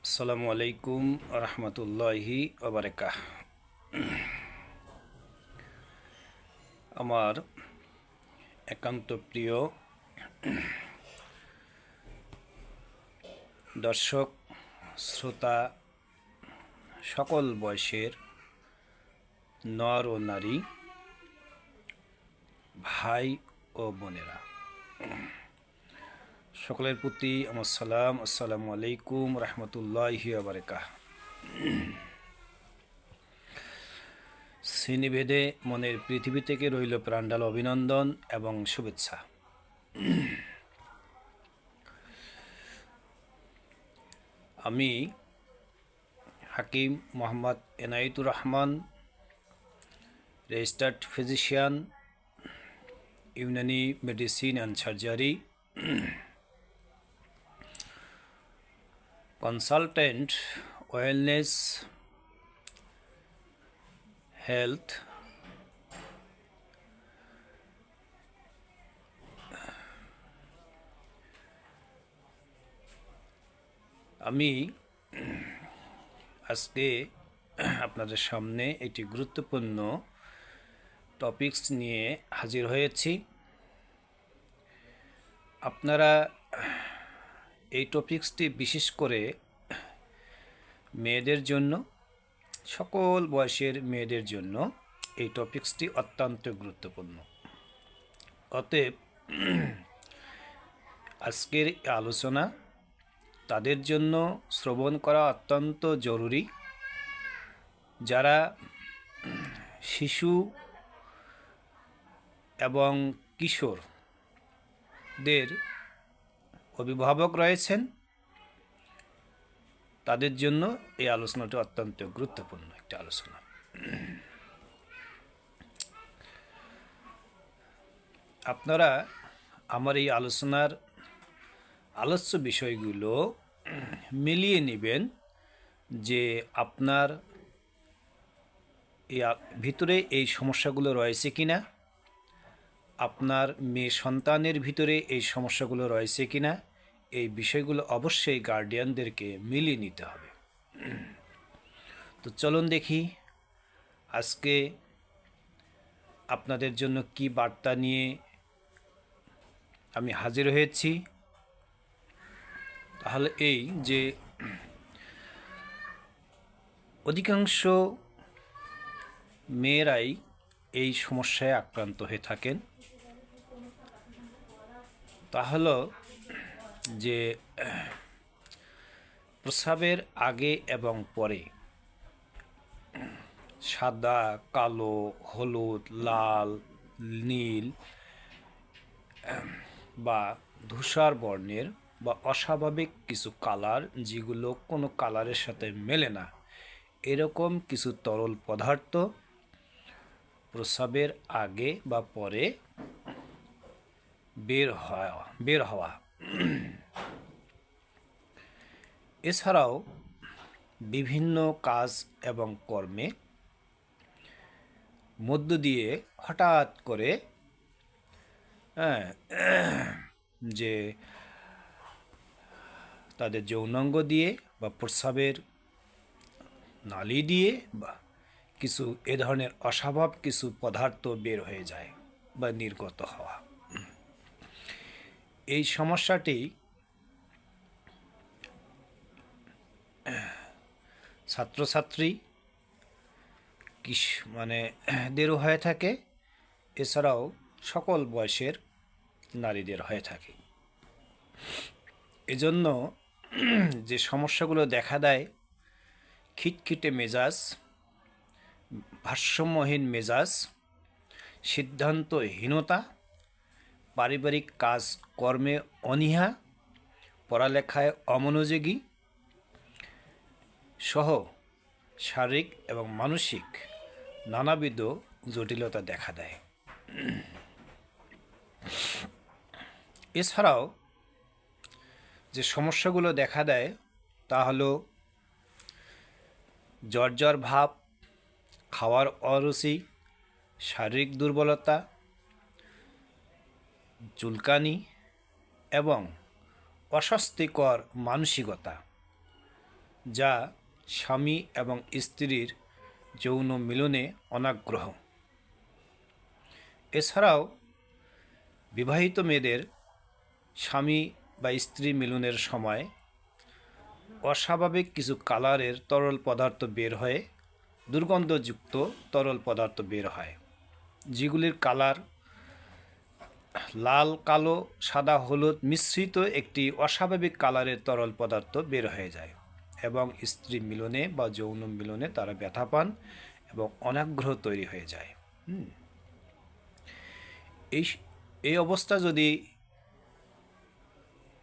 আসসালামু আলাইকুম রহমতুল্লাহি ওবারাকাহ। আমার একান্ত প্রিয় দর্শক শ্রোতা, সকল বয়সের নর ও নারী, ভাই ও বোনেরা, সকলের প্রতি আমার সালাম। আসসালামু আলাইকুম রহমতুল্লাহি ওবারাকাহ। শ্রেণীভেদে মনের পৃথিবী থেকে রইল প্রাণঢাল অভিনন্দন এবং শুভেচ্ছা। আমি Hakim Mohammad Enayetur Rahman, registered physician, Unani medicine and surgery, consultant, wellness, health, আমি আজকে আপনাদের সামনে একটি গুরুত্বপূর্ণ টপিকস নিয়ে হাজির হয়েছি। আপনারা এই টপিকসটি বিশেষ করে মেয়েদের জন্য, সকল বয়সের মেয়েদের জন্য এই টপিকসটি অত্যন্ত গুরুত্বপূর্ণ। অতএব আজকের আলোচনা তাদের জন্য শ্রবণ করা অত্যন্ত জরুরি, যারা শিশু এবং কিশোরদের অভিভাবক রয়েছেন। তাদের জন্য এই আলোচনাটি অত্যন্ত গুরুত্বপূর্ণ একটি আলোচনা। আপনারা আমার এই আলোচনার আলোচ্য বিষয়গুলো মিলিয়ে নেবেন যে আপনার ভিতরে এই সমস্যাগুলো রয়েছে কিনা, আপনার মেয়ে সন্তানের ভিতরে এই সমস্যাগুলো রয়েছে কিনা। এই বিষয়গুলো অবশ্যই গার্ডিয়ানদেরকে মিলিয়ে নিতে হবে। তো চলুন দেখি আজকে আপনাদের জন্য কি বার্তা নিয়ে আমি হাজির হয়েছি। তাহলে এই যে অধিকাংশ মেয়েরাই এই সমস্যায় আক্রান্ত হয়ে থাকেন। তা হলো যে প্রস্রাবের আগে এবং পরে সাদা, কালো, হলুদ, লাল, নীল বা ধূসর বর্ণের বা অস্বাভাবিক কিছু কালার, যেগুলো কোনো কালারের সাথে মেলে না, এরকম কিছু তরল পদার্থ প্রস্রাবের আগে বা পরে বের হওয়া এছাড়াও বিভিন্ন কাজ এবং কর্মে মধ্য দিয়ে হঠাৎ করে যে তাদের যৌনাঙ্গ দিয়ে বা প্রস্রাবের নালী দিয়ে বা কিছু এ ধরনের অস্বাভাবিক কিছু পদার্থ বের হয়ে যায় বা নির্গত হওয়া। এই সমস্যাটি ছাত্রছাত্রী দেরও হয়ে থাকে, এছাড়াও সকল বয়সের নারীদের হয়ে থাকে। এজন্য যে সমস্যাগুলো দেখা দেয়, খিটখিটে মেজাজ, ভারসাম্যহীন মেজাজ, সিদ্ধান্তহীনতা, পারিবারিক কাজ কর্মে অনীহা, পড়ালেখায় অমনোযোগী সহ শারীরিক এবং মানসিক নানাবিধ জটিলতা দেখা দেয়। এছাড়াও যে সমস্যাগুলো দেখা দেয় তা হলো জ্বর ভাব, খাওয়ার অরুচি, শারীরিক দুর্বলতা, চুলকানি এবং অস্বস্তিকর মানসিকতা, যা স্বামী এবং স্ত্রীর যৌন মিলনে অনাগ্রহ। এছাড়াও বিবাহিত মেয়েদের স্বামী বা স্ত্রী মিলনের সময় অস্বাভাবিক কিছু কালারের তরল পদার্থ বের হয়ে দুর্গন্ধযুক্ত তরল পদার্থ বের হয়, যেগুলির কালার লাল, কালো, সাদা, হলুদ মিশ্রিত একটি অস্বাভাবিক কালারের তরল পদার্থ বের হয়ে যায় এবং স্ত্রী মিলনে বা যৌন মিলনে তারা ব্যথা পান এবং অনাগ্রহ তৈরি হয়ে যায়। এই অবস্থা যদি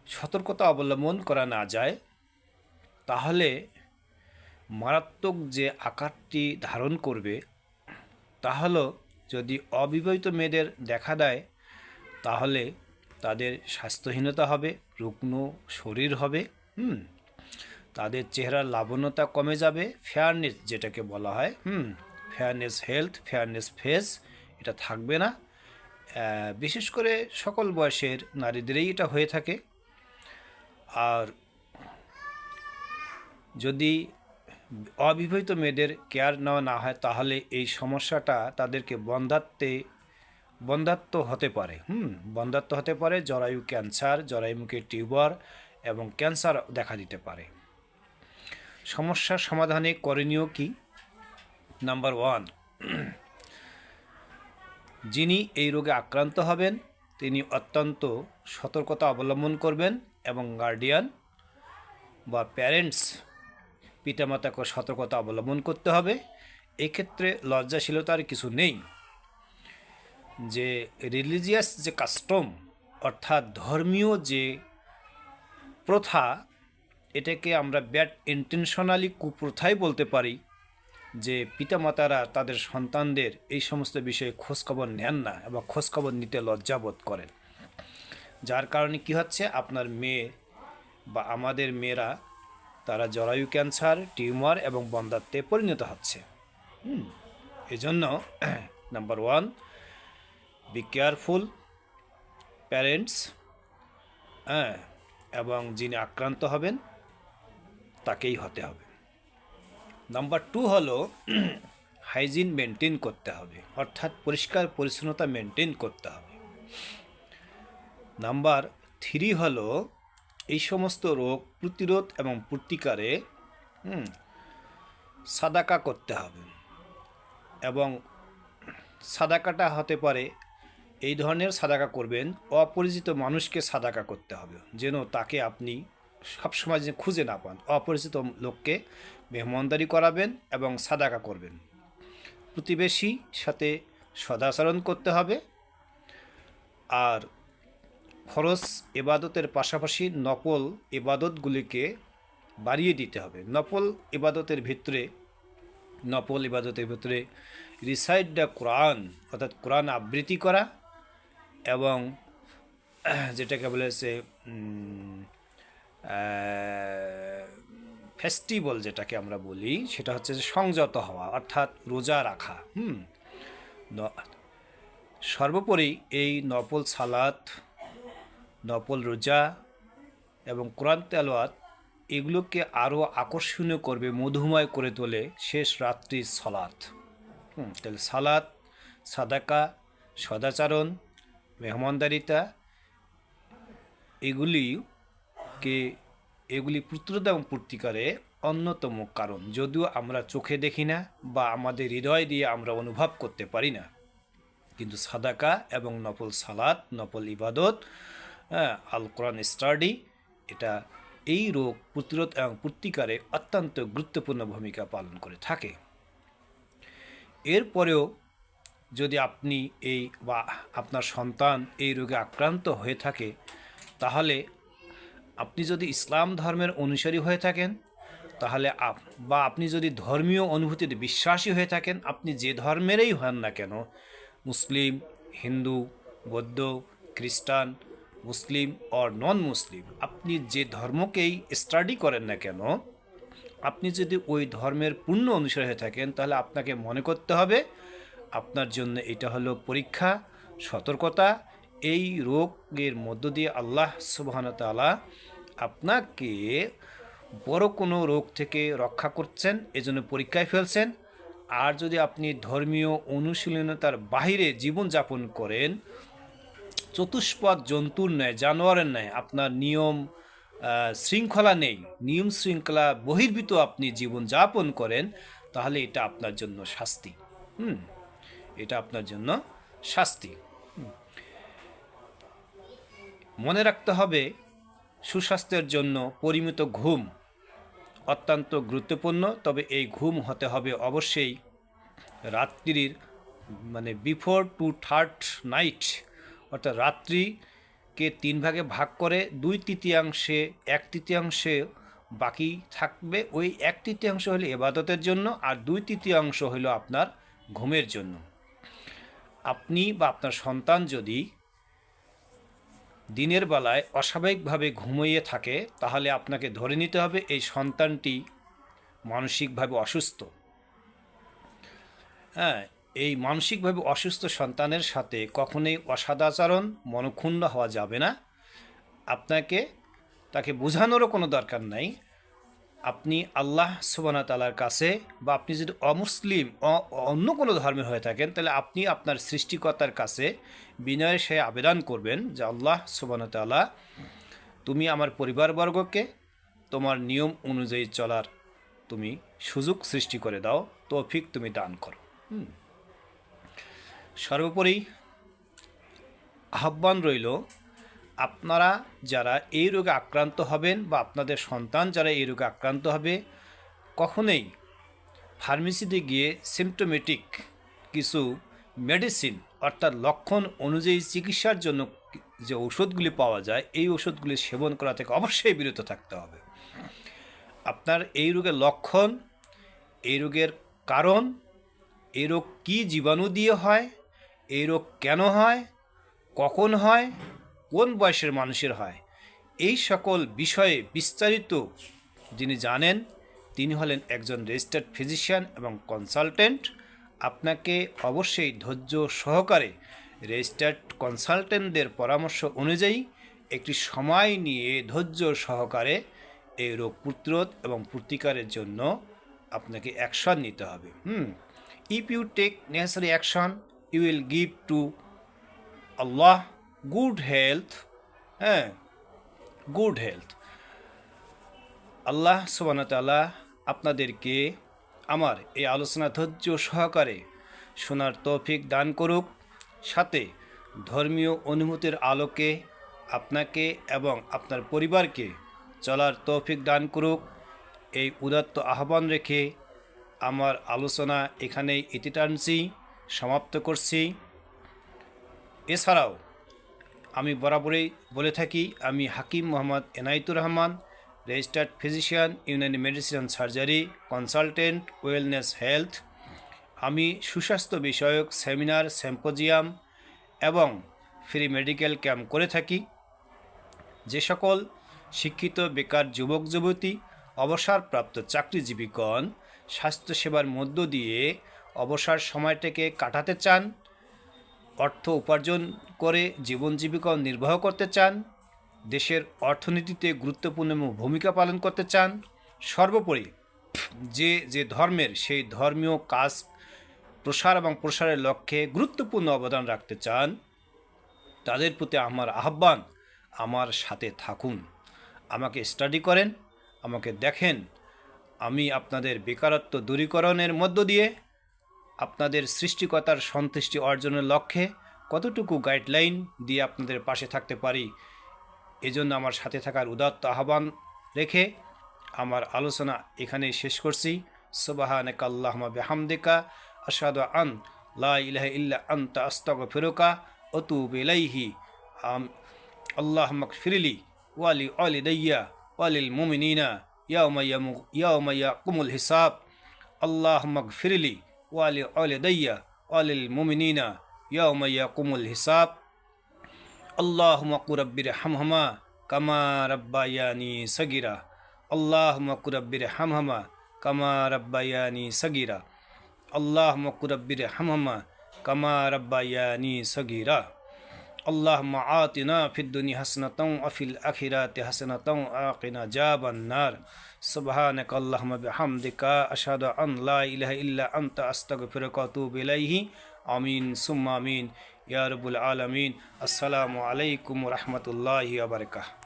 সতর্কতা অবলম্বন করা না যায় তাহলে মারাত্মক যে আকারটি ধারণ করবে তা হলো, যদি অবিবাহিত মেয়েদের দেখা দেয় তাহলে তাদের স্বাস্থ্যহীনতা হবে, রুগ্ন শরীর হবে, তাদের চেহারার লাবণ্যতা কমে যাবে, ফেয়ারনেস যেটাকে বলা হয়, ফেয়ারনেস হেলথ, ফেয়ারনেস ফেস, এটা থাকবে না। বিশেষ করে সকল বয়সের নারীদেরই এটা হয়ে থাকে। আর যদি অবিবাহিত মেয়েদের কেয়ার নেওয়া না হয় তাহলে এই সমস্যাটা তাদেরকে বন্ধ্যাত্ব হতে পারে। বন্ধ্যাত্ব হতে পারে, জরায়ু ক্যান্সার, জরায়ুমুখী টিউমার এবং ক্যান্সার দেখা দিতে পারে। সমস্যার সমাধানে করণীয় কি? নাম্বার 1, যিনি এই রোগে আক্রান্ত হবেন তিনি অত্যন্ত সতর্কতা অবলম্বন করবেন এবং গার্ডিয়ান বা প্যারেন্টস, পিতামাতাকে সতর্কতা অবলম্বন করতে হবে। এক্ষেত্রে লজ্জাশীলতার কিছু নেই। যে রিলিজিয়াস যে কাস্টম, অর্থাৎ ধর্মীয় যে প্রথা, এটাকে আমরা ব্যাড ইন্টেনশনালি কুপ্রথাই বলতে পারি, যে পিতামাতারা তাদের সন্তানদের এই সমস্ত বিষয়ে খোঁজখবর নেন না এবং খোঁজখবর নিতে লজ্জাবোধ করেন। যার কারণে কি হচ্ছে, আপনার মেয়ে বা আমাদের মেয়েরা তারা জরায়ু ক্যান্সার, টিউমার এবং বন্ধ্যাত্বে পরিণত হচ্ছে। এজন্য নাম্বার 1, বি কেয়ারফুল প্যারেন্টস, এবং যিনি আক্রান্ত হবেন তাকেই হতে হবে। নাম্বার 2 হলো হাইজিন মেনটেন করতে হবে, অর্থাৎ পরিষ্কার পরিচ্ছন্নতা মেনটেন করতে হবে। নাম্বার 3 হলো এই সমস্ত রোগ প্রতিরোধ এবং প্রতিকারে সাদাকা করতে হবে। এবং সাদাকাটা হতে পারে, এই ধরনের সাদাকা করবেন, অপরিচিত মানুষকে সাদাকা করতে হবে, যেন তাকে আপনি সবসময় যে খুঁজে না পান। অপরিচিত লোককে মেহমানদারি করাবেন এবং সাদাকা করবেন। প্রতিবেশীর সাথে সদাচরণ করতে হবে। আর ফরজ ইবাদতের পাশাপাশি নফল ইবাদতগুলিকে বাড়িয়ে দিতে হবে। নফল ইবাদতের ভিতরে রিসাইট দ্য কোরআন, অর্থাৎ কোরআন আবৃত্তি করা, এবং যেটাকে বলেছে ফেস্টিভ্যাল যেটাকে আমরা বলি, সেটা হচ্ছে সংযত হওয়া, অর্থাৎ রোজা রাখা। সর্বোপরি এই নফল সালাত, নফল রোজা এবং কোরআন তেলাওয়াত এগুলোকে আরও আকর্ষণীয় করবে, মধুময় করে তোলে শেষ রাত্রির সালাত। তাহলে সালাত, সাদাকা, সদাচরণ, মেহমানদারিতা এগুলি প্রতিরোধ এবং প্রতিকারে অন্যতম কারণ, যদিও আমরা চোখে দেখি না বা আমাদের হৃদয় দিয়ে আমরা অনুভব করতে পারি না, কিন্তু সাদাকা এবং নফল সালাত, নফল ইবাদত, আল কোরআন স্টাডি, এটা এই রোগ প্রতিরোধ এবং প্রতিকারে অত্যন্ত গুরুত্বপূর্ণ ভূমিকা পালন করে থাকে। এরপরেও যদি আপনি বা আপনার সন্তান এই রোগে আক্রান্ত হয়ে থাকে, তাহলে আপনি যদি ইসলাম ধর্মের অনুসারী হয়ে থাকেন, তাহলে বা আপনি যদি ধর্মীয় অনুভূতিতে বিশ্বাসী হয়ে থাকেন, আপনি যে ধর্মেরই হন না কেন, মুসলিম, হিন্দু, বৌদ্ধ, খ্রিস্টান, মুসলিম অর নন মুসলিম, আপনি যে ধর্মকেই স্টাডি করেন না কেন, আপনি যদি ওই ধর্মের পূর্ণ অনুসারী হয়ে থাকেন, তাহলে আপনাকে মনে করতে হবে আপনার জন্য এটা হলো পরীক্ষা, সতর্কতা। এই রোগের মধ্য দিয়ে আল্লাহ সুবহানাহু ওয়া তাআলা আপনাকে বড় কোনো রোগ থেকে রক্ষা করছেন, এজন্য পরীক্ষায় ফেলছেন। আর যদি আপনি ধর্মীয় অনুশীলনতার বাহিরে জীবনযাপন করেন, চতুষ্পদ জন্তুর ন্যায়, জানোয়ারের ন্যায়, আপনার নিয়ম শৃঙ্খলা নেই, নিয়ম শৃঙ্খলা বহির্ভূত আপনি জীবনযাপন করেন, তাহলে এটা আপনার জন্য শাস্তি। এটা আপনার জন্য শাস্তি। মনে রাখতে হবে, সুস্বাস্থ্যের জন্য পরিমিত ঘুম অত্যন্ত গুরুত্বপূর্ণ। তবে এই ঘুম হতে হবে অবশ্যই রাত্রির বিফোর টু থার্ড নাইট, অর্থাৎ রাত্রিকে 3 ভাগে ভাগ করে 2/3 1/3 বাকি থাকবে। ওই 1/3 হলো ইবাদতের জন্য, আর 2/3 হলো আপনার ঘুমের জন্য। আপনি বা আপনার সন্তান যদি দিনের বেলায় অস্বাভাবিকভাবে ঘুমিয়ে থাকে, তাহলে আপনাকে ধরে নিতে হবে এই সন্তানটি মানসিকভাবে অসুস্থ। এই মানসিকভাবে অসুস্থ সন্তানের সাথে কখনোই অসদাচরণ, মনক্ষুণ্ণ হওয়া যাবে না। তাকে বোঝানোরও কোনো দরকার নাই। আপনি আল্লাহ সুবহানাহু ওয়া তাআলার কাছে, বা আপনি যদি অমুসলিম অন্য কোনো ধর্মে হয়ে থাকেন, তাহলে আপনি আপনার সৃষ্টিকর্তার কাছে বিনয়ের সে আবেদন করবেন যে আল্লাহ সুবহানাহু ওয়া তাআলা, তুমি আমার পরিবারবর্গকে তোমার নিয়ম অনুযায়ী চলার তুমি সুযোগ সৃষ্টি করে দাও, তৌফিক তুমি দান করো। সর্বোপরি আহ্বান রইল, আপনারা যারা এই রোগে আক্রান্ত হবেন বা আপনাদের সন্তান যারা এই রোগে আক্রান্ত হবে, কখনোই ফার্মেসিতে গিয়ে সিমটোমেটিক কিছু মেডিসিন, অর্থাৎ লক্ষণ অনুযায়ী চিকিৎসার জন্য যে ওষুধগুলি পাওয়া যায়, এই ওষুধগুলি সেবন করা থেকে অবশ্যই বিরত থাকতে হবে। আপনার এই রোগের লক্ষণ, এই রোগের কারণ, এই রোগ কী জীবাণু দিয়ে হয়, এই রোগ কেন হয়, কখন হয়, কোন বয়সের মানুষের হয়, এই সকল বিষয়ে বিস্তারিত যিনি জানেন তিনি হলেন একজন রেজিস্টার্ড ফিজিশিয়ান এবং কনসালটেন্ট। আপনাকে অবশ্যই ধৈর্য সহকারে রেজিস্টার্ড কনসালটেন্টদের পরামর্শ অনুযায়ী একটি সময় নিয়ে ধৈর্য সহকারে এই রোগ প্রতিরোধ এবং প্রতিকারের জন্য আপনাকে অ্যাকশন নিতে হবে। If you take necessary action, you will give to Allah good health. Good health. Allah সুবহানাহু ওয়া তাআলা আপনাদেরকে আমার এই আলোচনা ধৈর্য সহকারে শোনার তৌফিক দান করুক, সাথে ধর্মীয় অনুভূতির আলোকে আপনাকে এবং আপনার পরিবারকে চলার তৌফিক দান করুক। এই উদাত্ত আহ্বান রেখে আমার আলোচনা এখানেই ইতি টানছি, সমাপ্ত করছি। এছাড়াও আমি বরাবরই বলে থাকি, আমি Hakim Mohammad Enayetur Rahman, registered physician, Unani medicine and surgery, consultant, wellness health. আমি সুস্বাস্থ্য বিষয়ক সেমিনার, সিম্পোজিয়াম এবং ফ্রি মেডিকেল ক্যাম্প করে থাকি। যে সকল শিক্ষিত বেকার যুবক যুবতী, অবসরপ্রাপ্ত চাকরিজীবীগণ স্বাস্থ্যসেবার মধ্য দিয়ে অবসর সময়টাকে কাটাতে চান, অর্থ উপার্জন করে জীবন জীবিকা নির্বাহ করতে চান, দেশের অর্থনীতিতে গুরুত্বপূর্ণ ভূমিকা পালন করতে চান, সর্বোপরি যে ধর্মের সেই ধর্মীয় কাজ প্রসার এবং প্রসারের লক্ষ্যে গুরুত্বপূর্ণ অবদান রাখতে চান, তাদের প্রতি আমার আহ্বান, আমার সাথে থাকুন, আমাকে স্টাডি করেন, আমাকে দেখেন। আমি আপনাদের বেকারত্ব দূরীকরণের মধ্য দিয়ে আপনাদের সৃষ্টিকর্তার সন্তুষ্টি অর্জনের লক্ষ্যে কতটুকু গাইডলাইন দিয়ে আপনাদের পাশে থাকতে পারি, এজন্য আমার সাথে থাকার উদাত্ত আহ্বান রেখে আমার আলোচনা এখানেই শেষ করছি। সুবহানাকা আল্লাহুম্মা বিহামদিকা আশহাদু আন লা ইলাহা ইল্লা আনতা আস্তাগফিরুকা ওয়া আতুবু ইলাইহি। আল্লাহুম্মা গফিরলি ওয়া লিওয়ালিদাইয়া ওয়া লিল মুমিনিনা ইয়াওমা ইয়াকুমুল হিসাব। আল্লাহুম্মা গফিরলি ওয়া লিওয়ালিদাইয়া ওয়া লিল মুমিনিনা ইয়াওমা ইয়াকুমুল হিসাব। আল্লাহুম্মা কুর রাব্বিরহামহুমা কামা রাব্বায়ানি সগীরা। আল্লাহুম্মা কুর রাব্বিরহামহুমা কামা রাব্বায়ানি সগীরা। আল্লাহুম্মা কুর রাব্বিরহামহুমা কামা রাব্বায়ানি সগীরা। اللهم آتنا في الدنيا حسنة وفي الآخرة حسنة وقنا عذاب النار سبحانك اللهم بحمدك أشهد أن لا إله إلا أنت أستغفرك وأتوب إليه آمين ثم آمين يا رب العالمين السلام عليكم ورحمة الله وبركاته